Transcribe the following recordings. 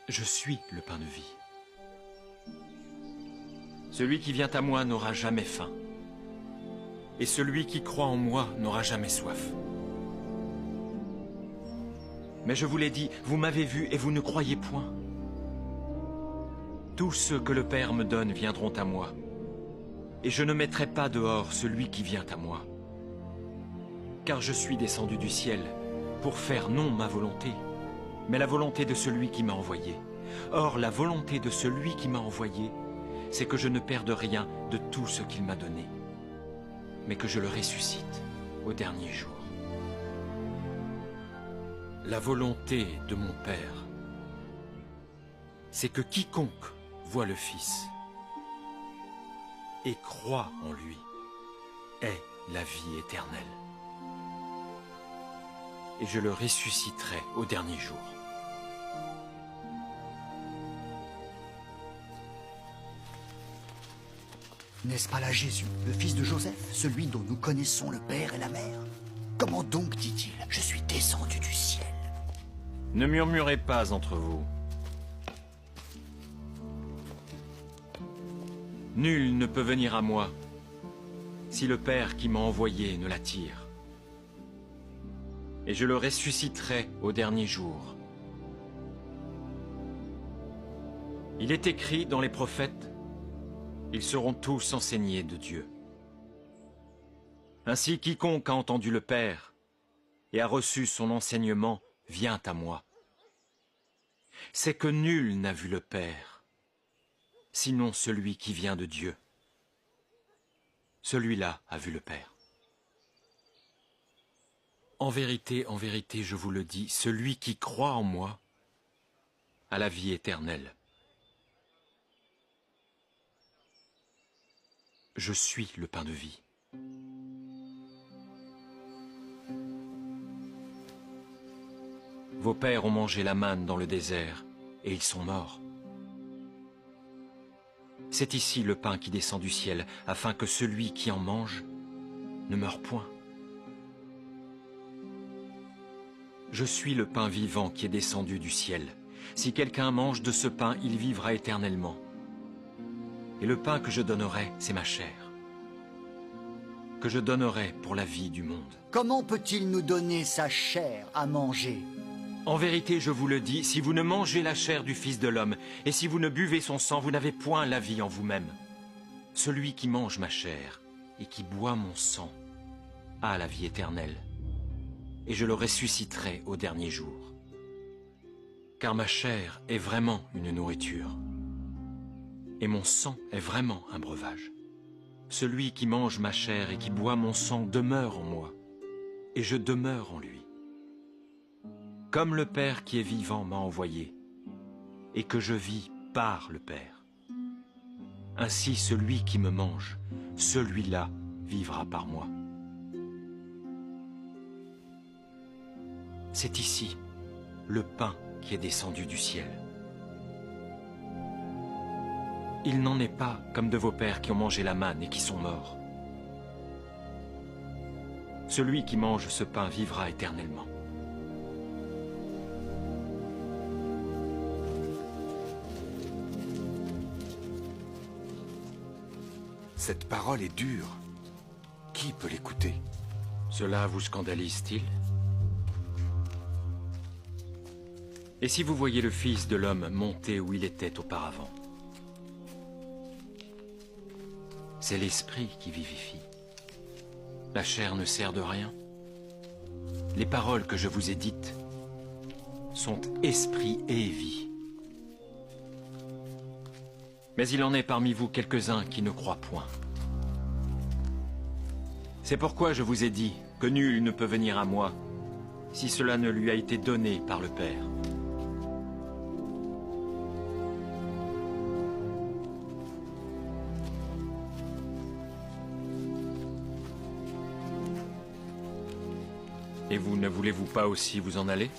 Je suis le pain de vie. Celui qui vient à moi n'aura jamais faim. Et celui qui croit en moi n'aura jamais soif. Mais je vous l'ai dit, vous m'avez vu et vous ne croyez point. Tous ceux que le Père me donne viendront à moi. Et je ne mettrai pas dehors celui qui vient à moi. Car je suis descendu du ciel pour faire non ma volonté, mais la volonté de celui qui m'a envoyé. Or, la volonté de celui qui m'a envoyé, c'est que je ne perde rien de tout ce qu'il m'a donné, mais que je le ressuscite au dernier jour. La volonté de mon Père, c'est que quiconque voit le Fils et croit en lui ait la vie éternelle. Et je le ressusciterai au dernier jour. N'est-ce pas là Jésus, le fils de Joseph, celui dont nous connaissons le père et la mère? Comment donc, dit-il, je suis descendu du ciel? Ne murmurez pas entre vous. Nul ne peut venir à moi si le Père qui m'a envoyé ne l'attire. Et je le ressusciterai au dernier jour. Il est écrit dans les prophètes, ils seront tous enseignés de Dieu. Ainsi, quiconque a entendu le Père et a reçu son enseignement vient à moi. C'est que nul n'a vu le Père, sinon celui qui vient de Dieu. Celui-là a vu le Père. En vérité, je vous le dis, celui qui croit en moi a la vie éternelle. Je suis le pain de vie. Vos pères ont mangé la manne dans le désert, et ils sont morts. C'est ici le pain qui descend du ciel, afin que celui qui en mange ne meure point. Je suis le pain vivant qui est descendu du ciel. Si quelqu'un mange de ce pain, il vivra éternellement. Et le pain que je donnerai, c'est ma chair, que je donnerai pour la vie du monde. Comment peut-il nous donner sa chair à manger? En vérité, je vous le dis, si vous ne mangez la chair du Fils de l'homme, et si vous ne buvez son sang, vous n'avez point la vie en vous-même. Celui qui mange ma chair et qui boit mon sang a la vie éternelle, et je le ressusciterai au dernier jour. Car ma chair est vraiment une nourriture, et mon sang est vraiment un breuvage. Celui qui mange ma chair et qui boit mon sang demeure en moi, et je demeure en lui. Comme le Père qui est vivant m'a envoyé, et que je vis par le Père. Ainsi celui qui me mange, celui-là vivra par moi. C'est ici le pain qui est descendu du ciel. Il n'en est pas comme de vos pères qui ont mangé la manne et qui sont morts. Celui qui mange ce pain vivra éternellement. Cette parole est dure. Qui peut l'écouter? Cela vous scandalise-t-il? Et si vous voyez le Fils de l'homme monter où il était auparavant? C'est l'esprit qui vivifie. La chair ne sert de rien. Les paroles que je vous ai dites sont esprit et vie. Mais il en est parmi vous quelques-uns qui ne croient point. C'est pourquoi je vous ai dit que nul ne peut venir à moi si cela ne lui a été donné par le Père. Et vous, ne voulez-vous pas aussi vous en aller?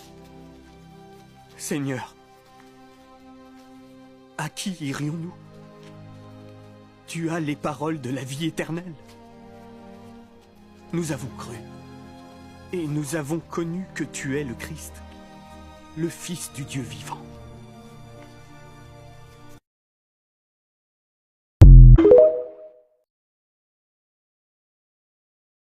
Seigneur, à qui irions-nous? Tu as les paroles de la vie éternelle. Nous avons cru, et nous avons connu que tu es le Christ, le Fils du Dieu vivant.